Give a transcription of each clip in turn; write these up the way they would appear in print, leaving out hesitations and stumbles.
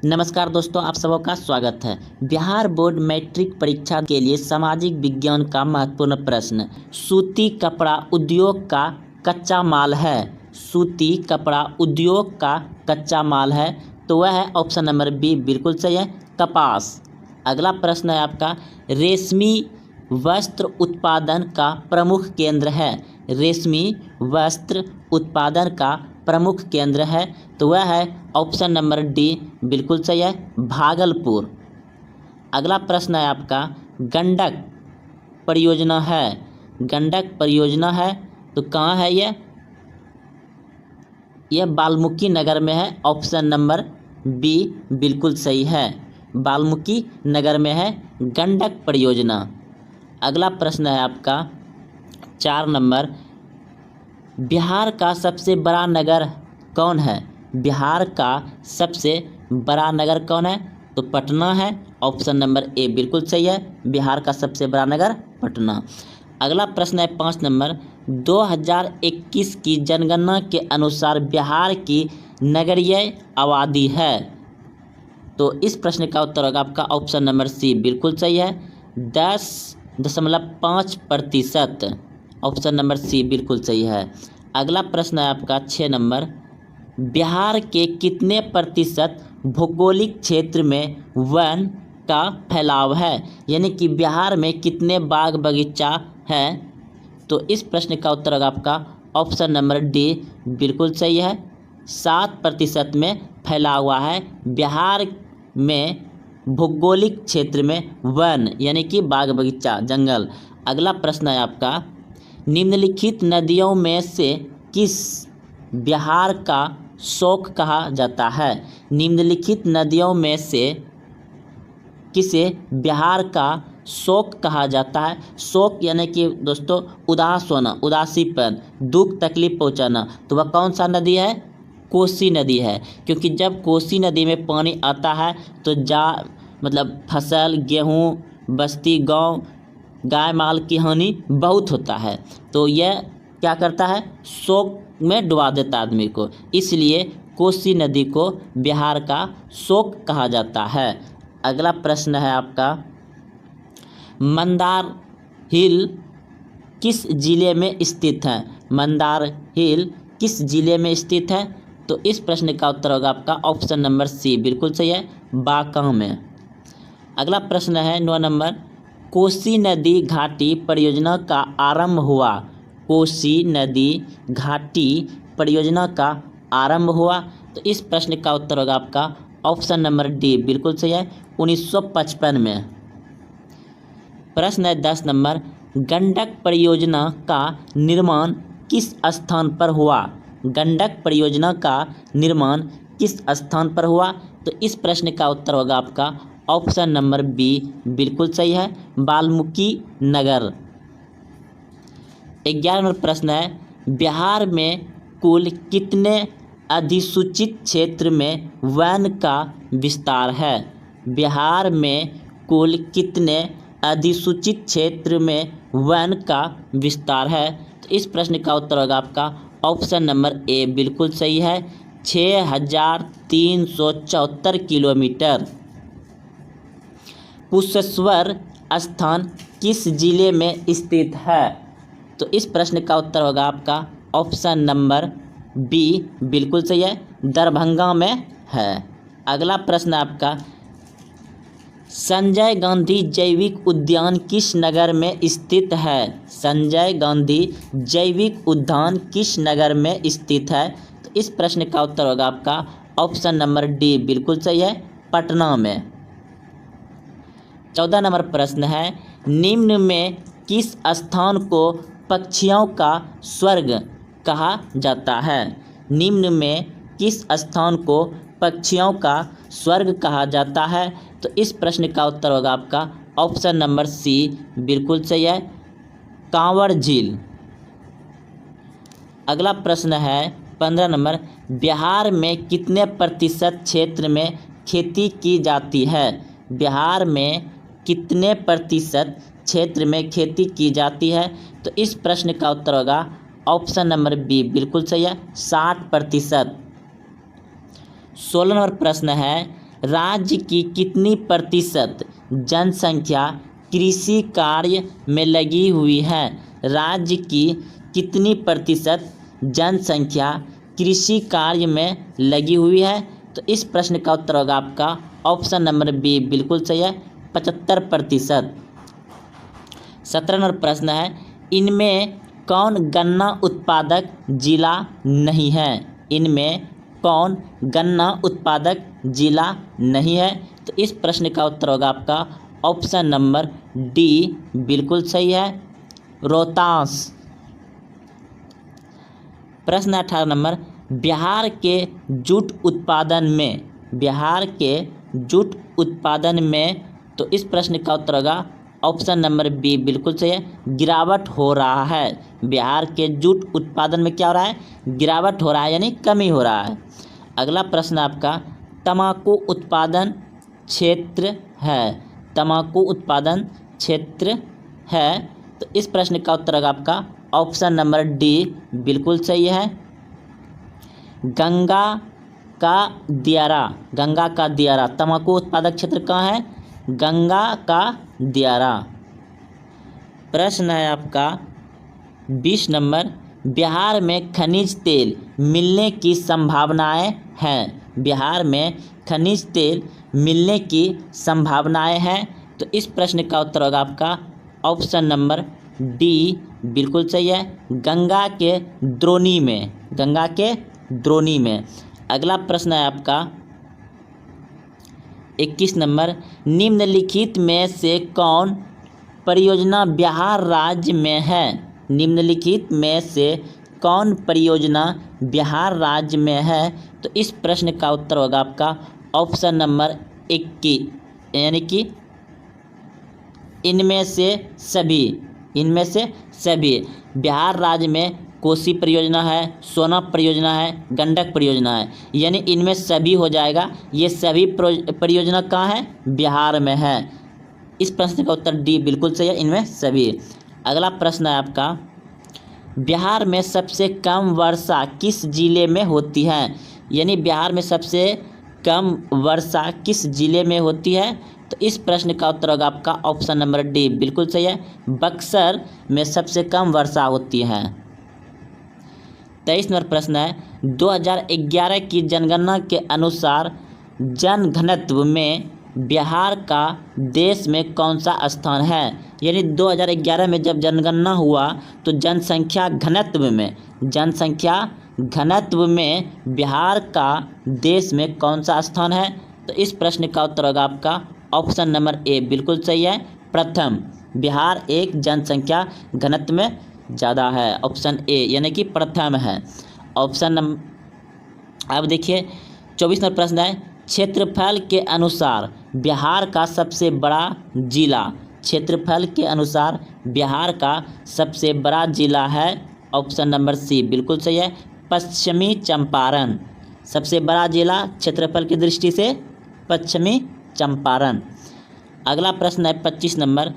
नमस्कार दोस्तों, आप सबका स्वागत है। बिहार बोर्ड मैट्रिक परीक्षा के लिए सामाजिक विज्ञान का महत्वपूर्ण प्रश्न। सूती कपड़ा उद्योग का कच्चा माल है। सूती कपड़ा उद्योग का कच्चा माल है, तो वह है ऑप्शन नंबर बी, बिल्कुल सही है, कपास। अगला प्रश्न है आपका, रेशमी वस्त्र उत्पादन का प्रमुख केंद्र है। रेशमी वस्त्र उत्पादन का प्रमुख केंद्र है, तो वह है ऑप्शन नंबर डी, बिल्कुल सही है, भागलपुर। अगला प्रश्न है आपका, गंडक परियोजना है। गंडक परियोजना है तो कहाँ है यह वाल्मीकि नगर में है। ऑप्शन नंबर बी बिल्कुल सही है, वाल्मीकि नगर में है गंडक परियोजना। अगला प्रश्न है आपका 4 नंबर, बिहार का सबसे बड़ा नगर कौन है। बिहार का सबसे बड़ा नगर कौन है, तो पटना है। ऑप्शन नंबर ए बिल्कुल सही है, बिहार का सबसे बड़ा नगर पटना। अगला प्रश्न है 5 नंबर, 2021 की जनगणना के अनुसार बिहार की नगरीय आबादी है। तो इस प्रश्न का उत्तर होगा आपका ऑप्शन नंबर सी, बिल्कुल सही है, 10.5%। ऑप्शन नंबर सी बिल्कुल सही है। अगला प्रश्न है आपका 6 नंबर, बिहार के कितने प्रतिशत भौगोलिक क्षेत्र में वन का फैलाव है। यानी कि बिहार में कितने बाग बगीचा है। तो इस प्रश्न का उत्तर होगा आपका ऑप्शन नंबर डी, बिल्कुल सही है, 7% में फैला हुआ है बिहार में भौगोलिक क्षेत्र में वन, यानी कि बाग बगीचा जंगल। अगला प्रश्न है आपका, निम्नलिखित नदियों में से किस बिहार का शोक कहा जाता है। निम्नलिखित नदियों में से किसे बिहार का शोक कहा जाता है। शोक यानी कि दोस्तों उदास होना, उदासीपन, दुख तकलीफ पहुंचाना, तो वह कौन सा नदी है, कोसी नदी है। क्योंकि जब कोसी नदी में पानी आता है तो फसल, गेहूँ, बस्ती, गांव, गाय माल की हानि बहुत होता है। तो यह क्या करता है, शोक में डुबा देता आदमी को, इसलिए कोसी नदी को बिहार का शोक कहा जाता है। अगला प्रश्न है आपका, मंदार हिल किस जिले में स्थित है। मंदार हिल किस जिले में स्थित है। तो इस प्रश्न का उत्तर होगा आपका ऑप्शन नंबर सी, बिल्कुल सही है, बांका में। अगला प्रश्न है 9 नंबर, कोसी नदी घाटी परियोजना का आरंभ हुआ। कोसी नदी घाटी परियोजना का आरंभ हुआ। तो इस प्रश्न का उत्तर होगा आपका ऑप्शन नंबर डी, बिल्कुल सही है, 1955 में। प्रश्न है 10 नंबर, गंडक परियोजना का निर्माण किस स्थान पर हुआ। गंडक परियोजना का निर्माण किस स्थान पर हुआ। तो इस प्रश्न का उत्तर होगा आपका ऑप्शन नंबर बी, बिल्कुल सही है, वाल्मीकि नगर। 11 नंबर प्रश्न है, बिहार में कुल कितने अधिसूचित क्षेत्र में वन का विस्तार है। बिहार में कुल कितने अधिसूचित क्षेत्र में वन का विस्तार है। तो इस प्रश्न का उत्तर होगा आपका ऑप्शन नंबर ए, बिल्कुल सही है, 6374 किलोमीटर। कुशेश्वर स्थान किस जिले में स्थित है। तो इस प्रश्न का उत्तर होगा आपका ऑप्शन नंबर बी, बिल्कुल सही है, दरभंगा में है। अगला प्रश्न आपका, संजय गांधी जैविक उद्यान किस नगर में स्थित है। संजय गांधी जैविक उद्यान किस नगर में स्थित है। तो इस प्रश्न का उत्तर होगा आपका ऑप्शन नंबर डी, बिल्कुल सही है, पटना में। 14 नंबर प्रश्न है, निम्न में किस स्थान को पक्षियों का स्वर्ग कहा जाता है। निम्न में किस स्थान को पक्षियों का स्वर्ग कहा जाता है। तो इस प्रश्न का उत्तर होगा आपका ऑप्शन नंबर सी, बिल्कुल सही है, कांवर झील। अगला प्रश्न है 15 नंबर, बिहार में कितने प्रतिशत क्षेत्र में खेती की जाती है। बिहार में कितने प्रतिशत क्षेत्र में खेती की जाती है। तो इस प्रश्न का उत्तर होगा ऑप्शन नंबर बी, बिल्कुल सही है, 60%। 16 नंबर प्रश्न है, राज्य की कितनी प्रतिशत जनसंख्या कृषि कार्य में लगी हुई है? राज्य की कितनी प्रतिशत जनसंख्या कृषि कार्य में लगी हुई है? तो इस प्रश्न का उत्तर होगा आपका ऑप्शन नंबर बी बिल्कुल सही है, 75%। 17 नंबर प्रश्न है, इनमें कौन गन्ना उत्पादक जिला नहीं है? इनमें कौन गन्ना उत्पादक जिला नहीं है? तो इस प्रश्न का उत्तर होगा आपका ऑप्शन नंबर डी बिल्कुल सही है, रोहतास। प्रश्न 18 नंबर, बिहार के जूट उत्पादन में तो इस प्रश्न का उत्तर होगा ऑप्शन नंबर बी बिल्कुल सही है, गिरावट हो रहा है। बिहार के जूट उत्पादन में क्या हो रहा है? गिरावट हो रहा है, यानी कमी हो रहा है। अगला प्रश्न आपका तंबाकू उत्पादन क्षेत्र है। तंबाकू उत्पादन क्षेत्र है, तो इस प्रश्न का उत्तर होगा आपका ऑप्शन नंबर डी बिल्कुल सही है, गंगा का दियारा तंबाकू उत्पादक क्षेत्र कहाँ है? गंगा का दियारा। प्रश्न है आपका 20 नंबर, बिहार में खनिज तेल मिलने की संभावनाएं हैं। बिहार में खनिज तेल मिलने की संभावनाएं हैं, तो इस प्रश्न का उत्तर होगा आपका ऑप्शन नंबर डी बिल्कुल सही है, गंगा के द्रोणी में। अगला प्रश्न है आपका 21 नंबर, निम्नलिखित में से कौन परियोजना बिहार राज्य में है? निम्नलिखित में से कौन परियोजना बिहार राज्य में है? तो इस प्रश्न का उत्तर होगा आपका ऑप्शन नंबर 21, यानी कि इनमें से सभी। बिहार राज्य में कोसी परियोजना है, सोना परियोजना है, गंडक परियोजना है, यानी इनमें सभी हो जाएगा। ये सभी परियोजना कहाँ है? बिहार में है। इस प्रश्न का उत्तर डी बिल्कुल सही है, इनमें सभी। अगला प्रश्न है आपका, बिहार में सबसे कम वर्षा किस जिले में होती है? यानी बिहार में सबसे कम वर्षा किस जिले में होती है? तो इस प्रश्न का उत्तर होगा आपका ऑप्शन नंबर डी बिल्कुल सही है, बक्सर में सबसे कम वर्षा होती है। 23 नंबर प्रश्न है, 2011 की जनगणना के अनुसार जनघनत्व में बिहार का देश में कौन सा स्थान है? यानी 2011 में जब जनगणना हुआ तो जनसंख्या घनत्व में बिहार का देश में कौन सा स्थान है? तो इस प्रश्न का उत्तर होगा आपका ऑप्शन नंबर ए बिल्कुल सही है, प्रथम। बिहार एक जनसंख्या घनत्व में ज़्यादा है, ऑप्शन ए यानी कि प्रथम है। ऑप्शन नंबर अब देखिए 24 नंबर प्रश्न है, क्षेत्रफल के अनुसार बिहार का सबसे बड़ा जिला। क्षेत्रफल के अनुसार बिहार का सबसे बड़ा जिला है ऑप्शन नंबर सी बिल्कुल सही है, पश्चिमी चंपारण। सबसे बड़ा जिला क्षेत्रफल की दृष्टि से पश्चिमी चंपारण। अगला प्रश्न है 25 नंबर,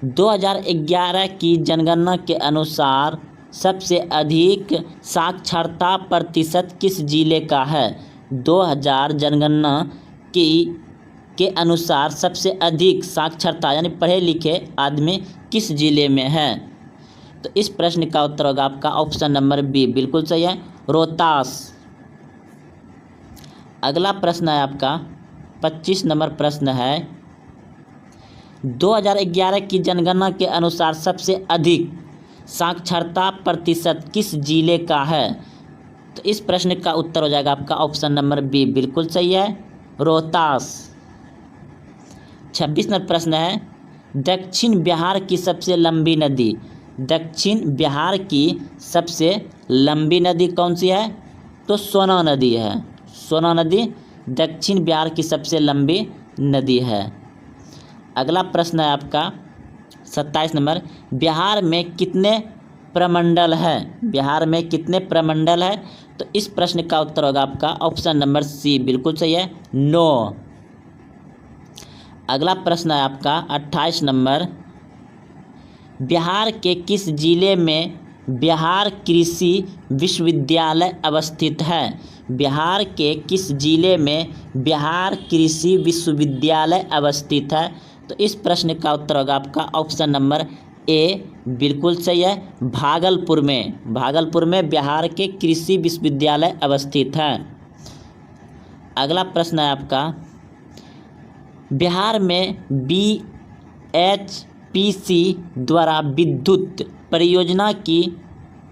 2011 की जनगणना के अनुसार सबसे अधिक साक्षरता प्रतिशत किस जिले का है? 2000 जनगणना के अनुसार सबसे अधिक साक्षरता यानी पढ़े लिखे आदमी किस जिले में है? तो इस प्रश्न का उत्तर होगा आपका ऑप्शन नंबर बी बिल्कुल सही है, रोहतास। अगला प्रश्न है आपका 25 नंबर प्रश्न है, 2011 की जनगणना के अनुसार सबसे अधिक साक्षरता प्रतिशत किस जिले का है? तो इस प्रश्न का उत्तर हो जाएगा आपका ऑप्शन नंबर बी बिल्कुल सही है, रोहतास। 26 नंबर प्रश्न है, दक्षिण बिहार की सबसे लंबी नदी। दक्षिण बिहार की सबसे लंबी नदी कौन सी है? तो सोना नदी है। सोना नदी दक्षिण बिहार की सबसे लंबी नदी है। अगला प्रश्न है आपका 27 नंबर, बिहार में कितने प्रमंडल है? बिहार में कितने प्रमंडल है? तो इस प्रश्न का उत्तर होगा आपका ऑप्शन नंबर सी बिल्कुल सही है, 9। अगला प्रश्न है आपका 28 नंबर, बिहार के किस जिले में बिहार कृषि विश्वविद्यालय अवस्थित है? बिहार के किस जिले में बिहार कृषि विश्वविद्यालय अवस्थित है? तो इस प्रश्न का उत्तर होगा आपका ऑप्शन नंबर ए बिल्कुल सही है, भागलपुर में बिहार के कृषि विश्वविद्यालय अवस्थित है। अगला प्रश्न है आपका, बिहार में BHPC द्वारा विद्युत परियोजना की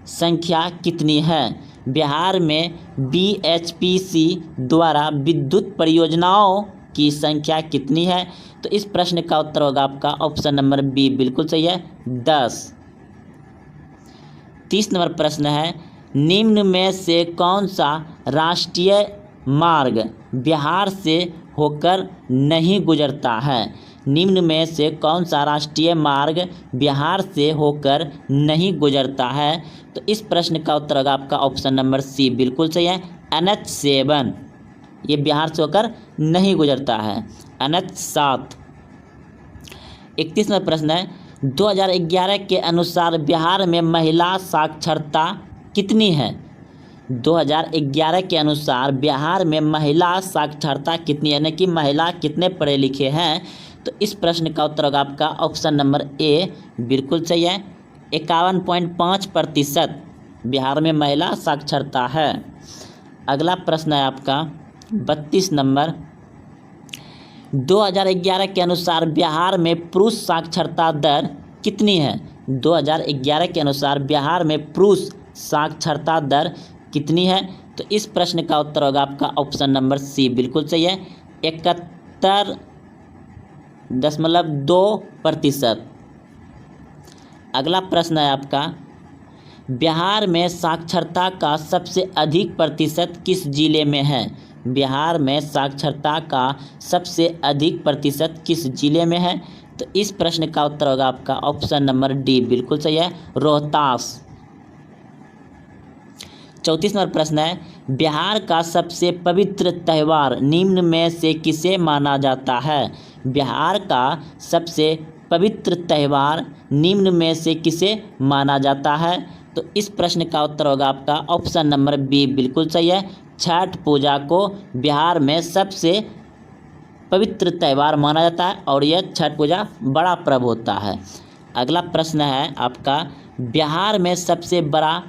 संख्या कितनी है? बिहार में BHPC द्वारा विद्युत परियोजनाओं की संख्या कितनी है? तो इस प्रश्न का उत्तर होगा आपका ऑप्शन नंबर बी बिल्कुल सही है, 10। 30 नंबर प्रश्न है, निम्न में से कौन सा राष्ट्रीय मार्ग बिहार से होकर नहीं गुजरता है? निम्न में से कौन सा राष्ट्रीय मार्ग बिहार से होकर नहीं गुजरता है? तो इस प्रश्न का उत्तर होगा आपका ऑप्शन नंबर सी बिल्कुल सही है, NH7। ये बिहार से होकर नहीं गुजरता है। NH7। 31 नंबर प्रश्न है, 2011 के अनुसार बिहार में महिला साक्षरता कितनी है? 2011 के अनुसार बिहार में महिला साक्षरता कितनी है, यानी कि महिला कितने पढ़े लिखे हैं? तो इस प्रश्न का उत्तर होगा आपका ऑप्शन नंबर ए बिल्कुल सही है, 51.5% बिहार में महिला साक्षरता है। अगला प्रश्न है आपका 32 नंबर, 2011 के अनुसार बिहार में पुरुष साक्षरता दर कितनी है? 2011 के अनुसार बिहार में पुरुष साक्षरता दर कितनी है? तो इस प्रश्न का उत्तर होगा आपका ऑप्शन नंबर सी बिल्कुल सही है, 71.2%। अगला प्रश्न है आपका, बिहार में साक्षरता का सबसे अधिक प्रतिशत किस जिले में है? बिहार में साक्षरता का सबसे अधिक प्रतिशत किस जिले में है? तो इस प्रश्न का उत्तर होगा आपका ऑप्शन नंबर डी बिल्कुल सही है, रोहतास। 34 नंबर प्रश्न है, बिहार का सबसे पवित्र त्यौहार निम्न में से किसे माना जाता है? बिहार का सबसे पवित्र त्यौहार निम्न में से किसे माना जाता है? तो इस प्रश्न का उत्तर होगा आपका ऑप्शन नंबर बी बिल्कुल सही है, छठ पूजा को बिहार में सबसे पवित्र त्यौहार माना जाता है और यह छठ पूजा बड़ा पर्व होता है। अगला प्रश्न है आपका, बिहार में सबसे बड़ा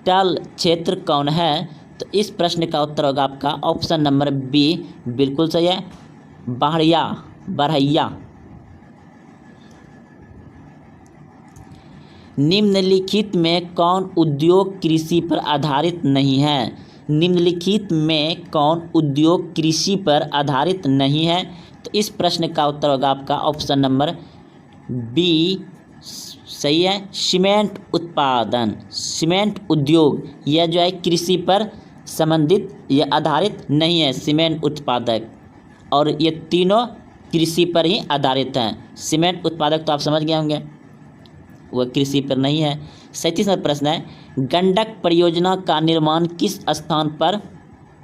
तल क्षेत्र कौन है? तो इस प्रश्न का उत्तर होगा आपका ऑप्शन नंबर बी बिल्कुल सही है, बढ़ैया। निम्नलिखित में कौन उद्योग कृषि पर आधारित नहीं है? निम्नलिखित में कौन उद्योग कृषि पर आधारित नहीं है? तो इस प्रश्न का उत्तर होगा आपका ऑप्शन नंबर बी सही है, सीमेंट उत्पादन, सीमेंट उद्योग। यह जो है कृषि पर संबंधित, यह आधारित नहीं है, सीमेंट उत्पादक। और ये तीनों कृषि पर ही आधारित हैं। सीमेंट उत्पादक तो आप समझ गए होंगे, वह कृषि पर नहीं है। 37 नंबर प्रश्न है, गंडक परियोजना का निर्माण किस स्थान पर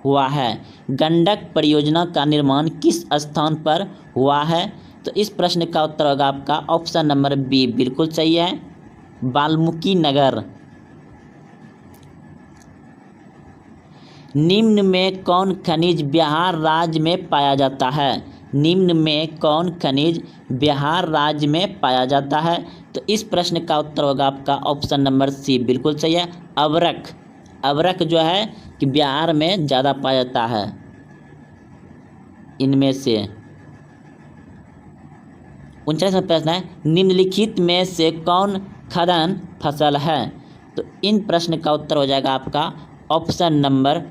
हुआ है? गंडक परियोजना का निर्माण किस स्थान पर हुआ है? तो इस प्रश्न का उत्तर होगा आपका ऑप्शन नंबर बी बिल्कुल सही है, वाल्मीकि नगर। निम्न में कौन खनिज बिहार राज्य में पाया जाता है? निम्न में कौन खनिज बिहार राज्य में पाया जाता है? तो इस प्रश्न का उत्तर होगा आपका ऑप्शन नंबर सी बिल्कुल सही है, अवरक। अवरक जो है कि बिहार में ज़्यादा पाया जाता है इनमें से। 39वां प्रश्न है, निम्नलिखित में से कौन खदन फसल है? तो इन प्रश्न का उत्तर हो जाएगा आपका ऑप्शन नंबर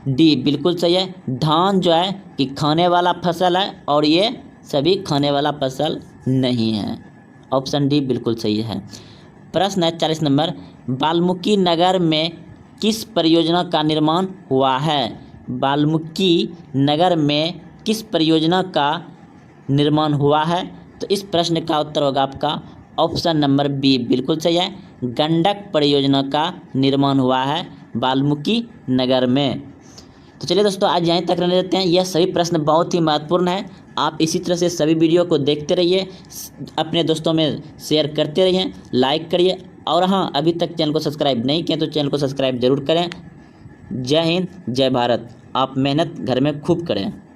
डी बिल्कुल सही है, धान जो है कि खाने वाला फसल है और ये सभी खाने वाला फसल नहीं है। ऑप्शन डी बिल्कुल सही है। प्रश्न है 40 नंबर, वाल्मीकि नगर में किस परियोजना का निर्माण हुआ है? वाल्मीकि नगर में किस परियोजना का निर्माण हुआ है? तो इस प्रश्न का उत्तर होगा आपका ऑप्शन नंबर बी बिल्कुल सही है, गंडक परियोजना का निर्माण हुआ है वाल्मीकि नगर में। तो चलिए दोस्तों, आज यहीं तक रहने देते हैं। यह सभी प्रश्न बहुत ही महत्वपूर्ण है। आप इसी तरह से सभी वीडियो को देखते रहिए, अपने दोस्तों में शेयर करते रहिए, लाइक करिए और हाँ, अभी तक चैनल को सब्सक्राइब नहीं किया तो चैनल को सब्सक्राइब जरूर करें। जय हिंद, जय भारत। आप मेहनत घर में खूब करें।